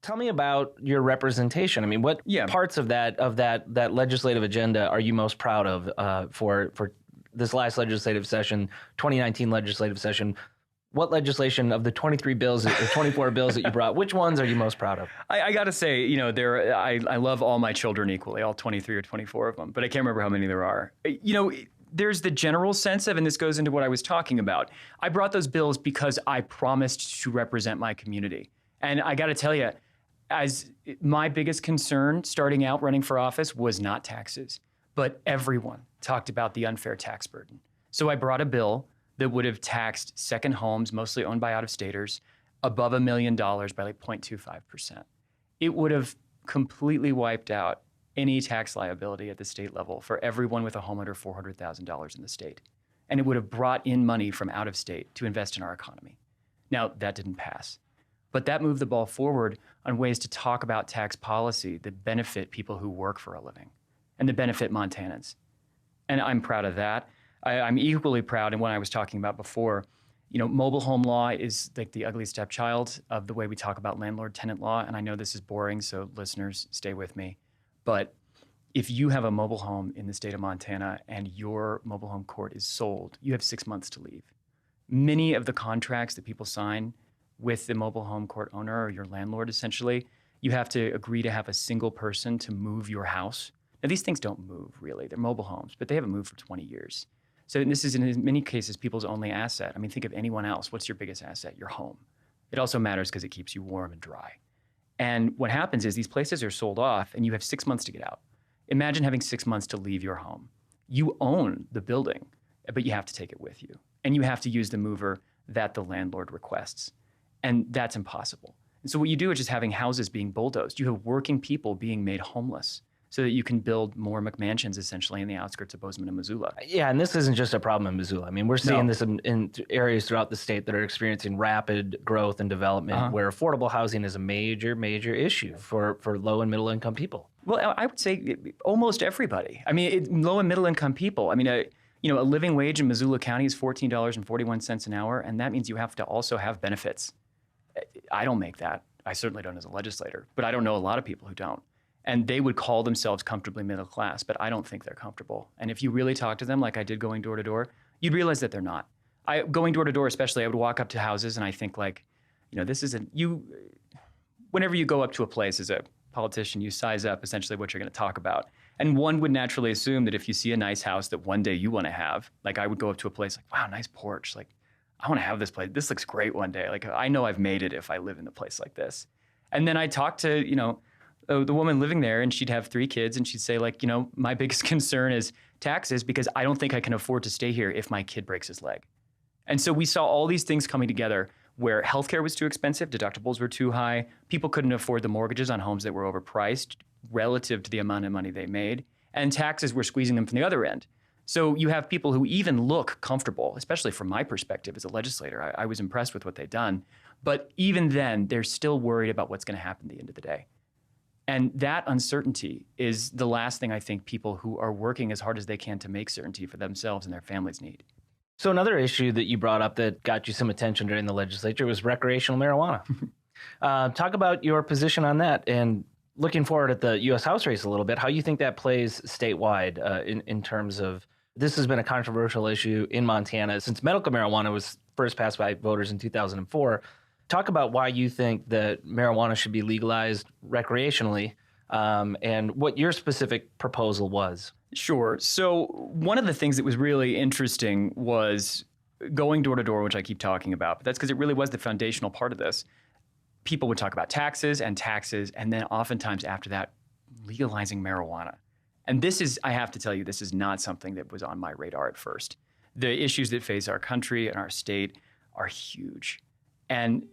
Tell me about your representation. I mean, what parts of that legislative agenda are you most proud of for this last legislative session, 2019 legislative session? What legislation of the 23 bills or 24 bills that you brought, which ones are you most proud of? I got to say, I love all my children equally, all 23 or 24 of them, but I can't remember how many there are. There's the general sense of, and this goes into what I was talking about, I brought those bills because I promised to represent my community. And I got to tell you, as my biggest concern starting out running for office was not taxes, but everyone talked about the unfair tax burden. So I brought a bill that would have taxed second homes, mostly owned by out-of-staters, above $1 million by like 0.25%. It would have completely wiped out any tax liability at the state level for everyone with a home under $400,000 in the state. And it would have brought in money from out of state to invest in our economy. Now, that didn't pass. But that moved the ball forward on ways to talk about tax policy that benefit people who work for a living and that benefit Montanans. And I'm proud of that. I'm equally proud, and what I was talking about before, mobile home law is like the ugly stepchild of the way we talk about landlord-tenant law. And I know this is boring, so listeners, stay with me. But if you have a mobile home in the state of Montana and your mobile home court is sold, you have 6 months to leave. Many of the contracts that people sign with the mobile home court owner or your landlord, essentially, you have to agree to have a single person to move your house. Now, these things don't move, really. They're mobile homes, but they haven't moved for 20 years. So this is, in many cases, people's only asset. I mean, think of anyone else. What's your biggest asset? Your home. It also matters because it keeps you warm and dry. And what happens is these places are sold off, and you have 6 months to get out. Imagine having 6 months to leave your home. You own the building, but you have to take it with you. And you have to use the mover that the landlord requests. And that's impossible. And so what you do is just having houses being bulldozed. You have working people being made homeless so that you can build more McMansions, essentially, in the outskirts of Bozeman and Missoula. Yeah, and this isn't just a problem in Missoula. I mean, we're seeing this in areas throughout the state that are experiencing rapid growth and development where affordable housing is a major, major issue for low and middle income people. Well, I would say almost everybody. I mean, low and middle income people. I mean, a living wage in Missoula County is $14.41 an hour, and that means you have to also have benefits. I don't make that. I certainly don't as a legislator, but I don't know a lot of people who don't. And they would call themselves comfortably middle class, but I don't think they're comfortable. And if you really talk to them, like I did going door to door, you'd realize that they're not. Going door to door, especially, I would walk up to houses and I think whenever you go up to a place as a politician, you size up essentially what you're going to talk about. And one would naturally assume that if you see a nice house that one day you want to have, like I would go up to a place like, wow, nice porch. Like, I want to have this place. This looks great one day. Like, I know I've made it if I live in a place like this. And then I talk to, the woman living there, and she'd have 3 kids, and she'd say, my biggest concern is taxes because I don't think I can afford to stay here if my kid breaks his leg. And so we saw all these things coming together where healthcare was too expensive, deductibles were too high, people couldn't afford the mortgages on homes that were overpriced relative to the amount of money they made, and taxes were squeezing them from the other end. So you have people who even look comfortable, especially from my perspective as a legislator. I was impressed with what they'd done. But even then, they're still worried about what's going to happen at the end of the day. And that uncertainty is the last thing I think people who are working as hard as they can to make certainty for themselves and their families need. So another issue that you brought up that got you some attention during the legislature was recreational marijuana. Talk about your position on that, and looking forward at the U.S. House race a little bit, how you think that plays statewide in terms of, this has been a controversial issue in Montana since medical marijuana was first passed by voters in 2004. Talk about why you think that marijuana should be legalized recreationally, and what your specific proposal was. Sure. So one of the things that was really interesting was going door to door, which I keep talking about, but that's because it really was the foundational part of this. People would talk about taxes, and then oftentimes after that, legalizing marijuana. And this is, I have to tell you, this is not something that was on my radar at first. The issues that face our country and our state are huge. And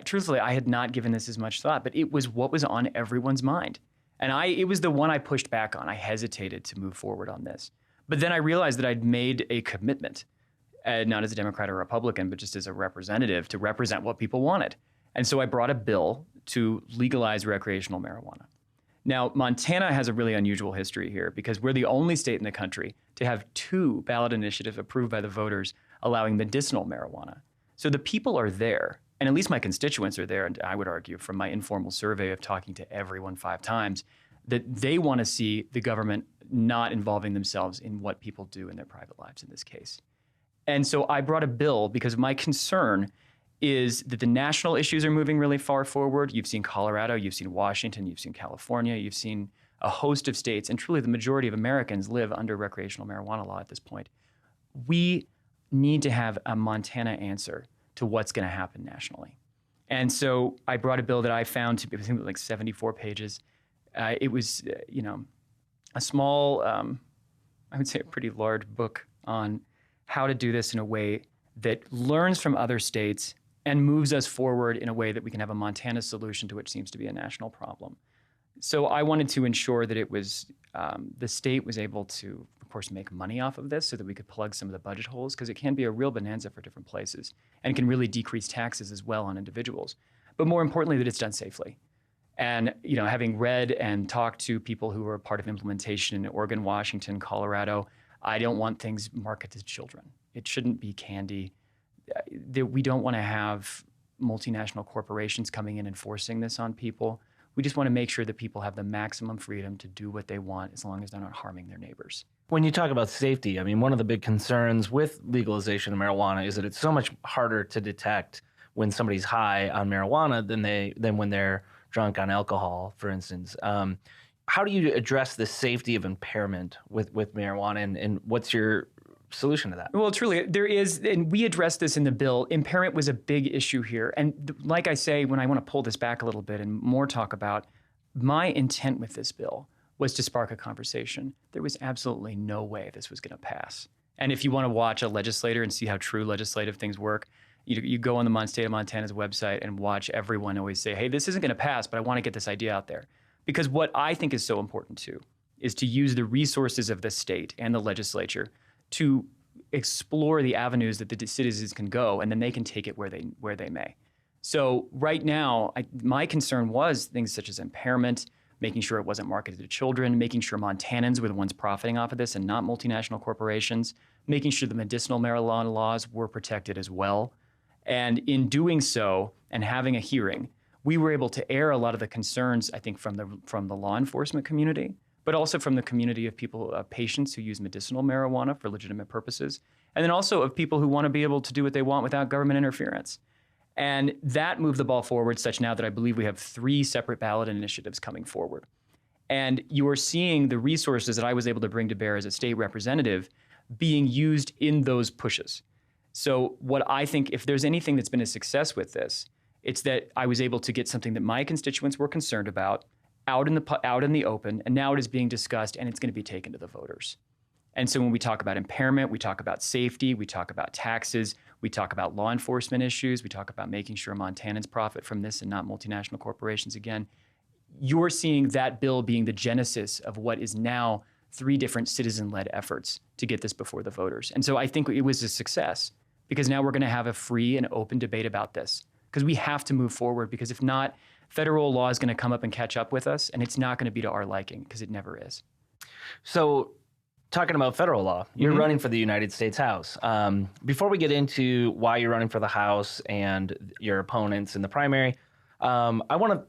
truthfully, I had not given this as much thought, but it was what was on everyone's mind. And it was the one I pushed back on. I hesitated to move forward on this. But then I realized that I'd made a commitment, not as a Democrat or Republican, but just as a representative to represent what people wanted. And so I brought a bill to legalize recreational marijuana. Now, Montana has a really unusual history here because we're the only state in the country to have 2 ballot initiatives approved by the voters allowing medicinal marijuana. So the people are there. and at least my constituents are there, and I would argue from my informal survey of talking to everyone 5 times, that they want to see the government not involving themselves in what people do in their private lives in this case. And so I brought a bill because my concern is that the national issues are moving really far forward. You've seen Colorado, you've seen Washington, you've seen California, you've seen a host of states, and truly the majority of Americans live under recreational marijuana law at this point. We need to have a Montana answer to what's going to happen nationally. And so I brought a bill that I found to be, I think, like 74 pages. It was, a small, I would say a pretty large book on how to do this in a way that learns from other states and moves us forward in a way that we can have a Montana solution to what seems to be a national problem. So I wanted to ensure that it was, the state was able to, of course, make money off of this so that we could plug some of the budget holes, because it can be a real bonanza for different places and can really decrease taxes as well on individuals. But more importantly, that it's done safely. And, having read and talked to people who were part of implementation in Oregon, Washington, Colorado, I don't want things marketed to children. It shouldn't be candy. We don't want to have multinational corporations coming in and forcing this on people. We just want to make sure that people have the maximum freedom to do what they want as long as they're not harming their neighbors. When you talk about safety, I mean, one of the big concerns with legalization of marijuana is that it's so much harder to detect when somebody's high on marijuana than when they're drunk on alcohol, for instance. How do you address the safety of impairment with marijuana, and what's your solution to that? Well, truly, there is, and we addressed this in the bill. Impairment was a big issue here. And like I say, when I want to pull this back a little bit and more talk about my intent with this bill was to spark a conversation. There was absolutely no way this was going to pass. And if you want to watch a legislator and see how true legislative things work, you go on the state of Montana's website and watch everyone always say, hey, this isn't going to pass, but I want to get this idea out there. Because what I think is so important too is to use the resources of the state and the legislature to explore the avenues that the citizens can go, and then they can take it where they may. So right now, my concern was things such as impairment, making sure it wasn't marketed to children, making sure Montanans were the ones profiting off of this and not multinational corporations, making sure the medicinal marijuana laws were protected as well. And in doing so and having a hearing, we were able to air a lot of the concerns, I think, from the law enforcement community, but also from the community of people, patients who use medicinal marijuana for legitimate purposes, and then also of people who want to be able to do what they want without government interference. And that moved the ball forward such now that I believe we have 3 separate ballot initiatives coming forward. And you are seeing the resources that I was able to bring to bear as a state representative being used in those pushes. So what I think, if there's anything that's been a success with this, it's that I was able to get something that my constituents were concerned about out in the open, and now it is being discussed and it's going to be taken to the voters. And so when we talk about impairment, we talk about safety, we talk about taxes, we talk about law enforcement issues, we talk about making sure Montanans profit from this and not multinational corporations again. You're seeing that bill being the genesis of what is now 3 different citizen-led efforts to get this before the voters. And so I think it was a success because now we're going to have a free and open debate about this because we have to move forward, because if not, federal law is going to come up and catch up with us, and it's not going to be to our liking because it never is. So talking about federal law, you're running for the United States House. Before we get into why you're running for the House and your opponents in the primary, I want to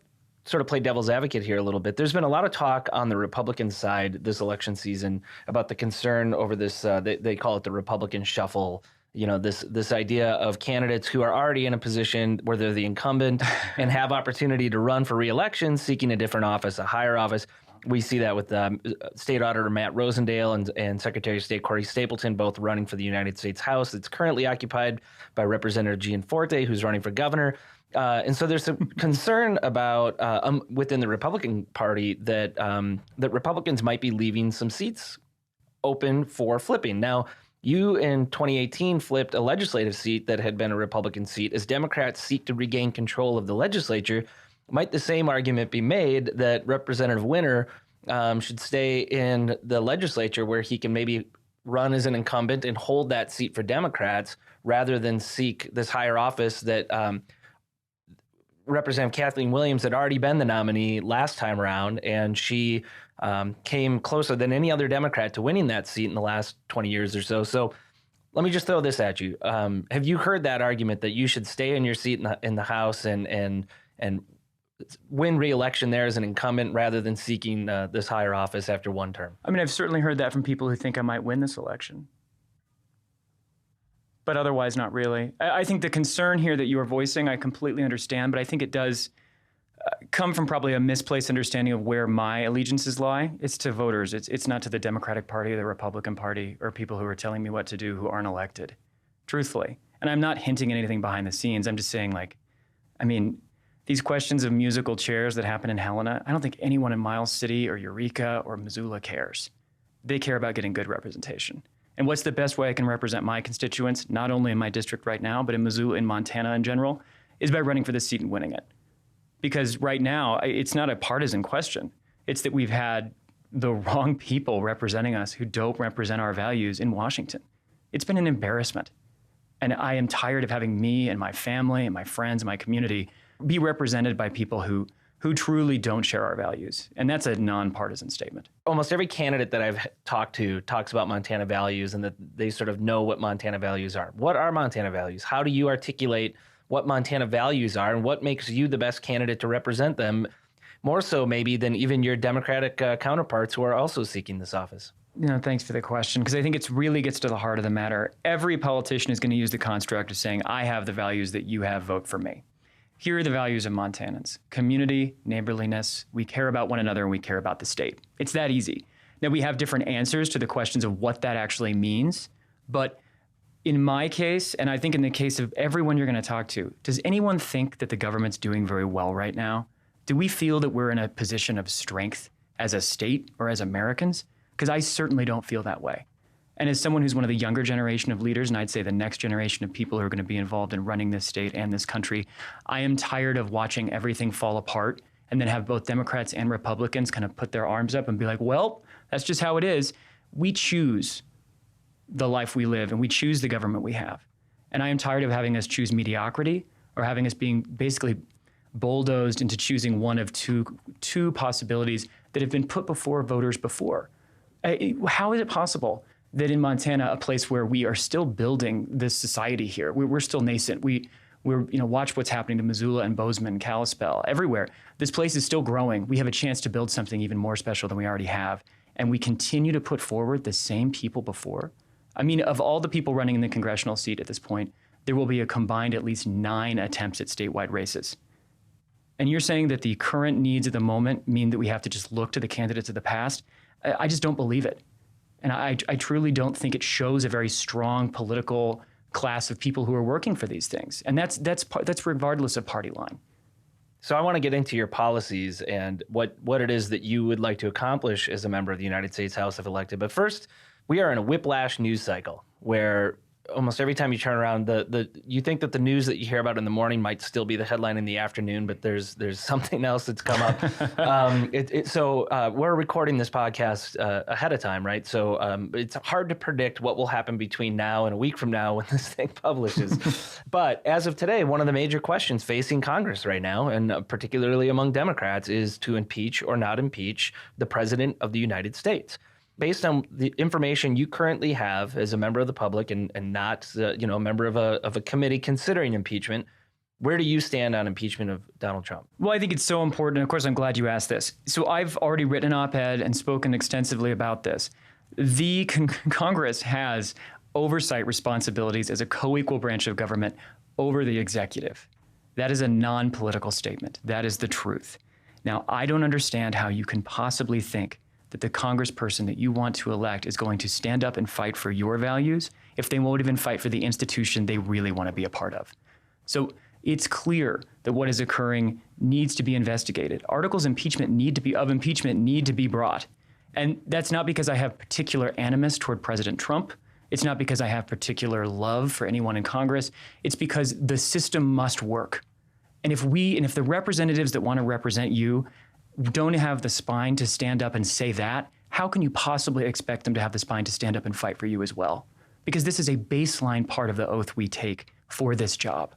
sort of play devil's advocate here a little bit. There's been a lot of talk on the Republican side this election season about the concern over this, they call it the Republican shuffle, this idea of candidates who are already in a position where they're the incumbent and have opportunity to run for re-election, seeking a different office, a higher office. We see that with State Auditor Matt Rosendale and Secretary of State Corey Stapleton both running for the United States House. It's currently occupied by Representative Gianforte, who's running for governor. And so there's some concern about within the Republican Party that Republicans might be leaving some seats open for flipping. Now, you in 2018 flipped a legislative seat that had been a Republican seat. As Democrats seek to regain control of the legislature, might the same argument be made that Representative Winter should stay in the legislature where he can maybe run as an incumbent and hold that seat for Democrats rather than seek this higher office that Representative Kathleen Williams had already been the nominee last time around, and she came closer than any other Democrat to winning that seat in the last 20 years or so. So Let me just throw this at you. Have you heard that argument that you should stay in your seat in the House and win re-election there as an incumbent rather than seeking this higher office after one term? I mean, I've certainly heard that from people who think I might win this election. But otherwise, not really. I think the concern here that you are voicing, I completely understand, but I think it does come from probably a misplaced understanding of where my allegiances lie. It's to voters. It's not to the Democratic Party or the Republican Party or people who are telling me what to do who aren't elected, truthfully. And I'm not hinting at anything behind the scenes. I'm just saying, these questions of musical chairs that happen in Helena, I don't think anyone in Miles City or Eureka or Missoula cares. They care about getting good representation. And what's the best way I can represent my constituents, not only in my district right now, but in Missoula, in Montana in general, is by running for this seat and winning it. Because right now, it's not a partisan question. It's that we've had the wrong people representing us who don't represent our values in Washington. It's been an embarrassment. And I am tired of having me and my family and my friends and my community be represented by people who truly don't share our values. And that's a nonpartisan statement. Almost every candidate that I've talked to talks about Montana values and that they sort of know what Montana values are. What are Montana values? How do you articulate what Montana values are and what makes you the best candidate to represent them, more so maybe than even your Democratic counterparts who are also seeking this office? Thanks for the question, because I think it really gets to the heart of the matter. Every politician is going to use the construct of saying, I have the values that you have, vote for me. Here are the values of Montanans: community, neighborliness, we care about one another, and we care about the state. It's that easy. Now, we have different answers to the questions of what that actually means, but in my case, and I think in the case of everyone you're going to talk to, does anyone think that the government's doing very well right now? Do we feel that we're in a position of strength as a state or as Americans? Because I certainly don't feel that way. And as someone who's one of the younger generation of leaders, and I'd say the next generation of people who are going to be involved in running this state and this country, I am tired of watching everything fall apart and then have both Democrats and Republicans kind of put their arms up and be like, well, that's just how it is. We choose the life we live and we choose the government we have. And I am tired of having us choose mediocrity or having us being basically bulldozed into choosing one of two possibilities that have been put before voters before. How is it possible that in Montana, a place where we are still building this society here, we're still nascent. We're watch what's happening to Missoula and Bozeman, Kalispell, everywhere. This place is still growing. We have a chance to build something even more special than we already have. And we continue to put forward the same people before. I mean, of all the people running in the congressional seat at this point, there will be a combined at least 9 attempts at statewide races. And you're saying that the current needs of the moment mean that we have to just look to the candidates of the past? I just don't believe it. And I truly don't think it shows a very strong political class of people who are working for these things. And that's regardless of party line. So I want to get into your policies and what it is that you would like to accomplish as a member of the United States House if elected. But first, we are in a whiplash news cycle where almost every time you turn around, you think that the news that you hear about in the morning might still be the headline in the afternoon, but there's something else that's come up. So we're recording this podcast ahead of time, right? So it's hard to predict what will happen between now and a week from now when this thing publishes. But as of today, one of the major questions facing Congress right now, and particularly among Democrats, is to impeach or not impeach the President of the United States. Based on the information you currently have as a member of the public and not a member of a committee considering impeachment, where do you stand on impeachment of Donald Trump? Well, I think it's so important. And of course, I'm glad you asked this. So I've already written an op-ed and spoken extensively about this. The Congress has oversight responsibilities as a co-equal branch of government over the executive. That is a non-political statement. That is the truth. Now, I don't understand how you can possibly think that the congressperson that you want to elect is going to stand up and fight for your values if they won't even fight for the institution they really want to be a part of. So it's clear that what is occurring needs to be investigated. Articles of impeachment need to be brought. And that's not because I have particular animus toward President Trump. It's not because I have particular love for anyone in Congress. It's because the system must work. And if the representatives that want to represent you don't have the spine to stand up and say that, how can you possibly expect them to have the spine to stand up and fight for you as well? Because this is a baseline part of the oath we take for this job.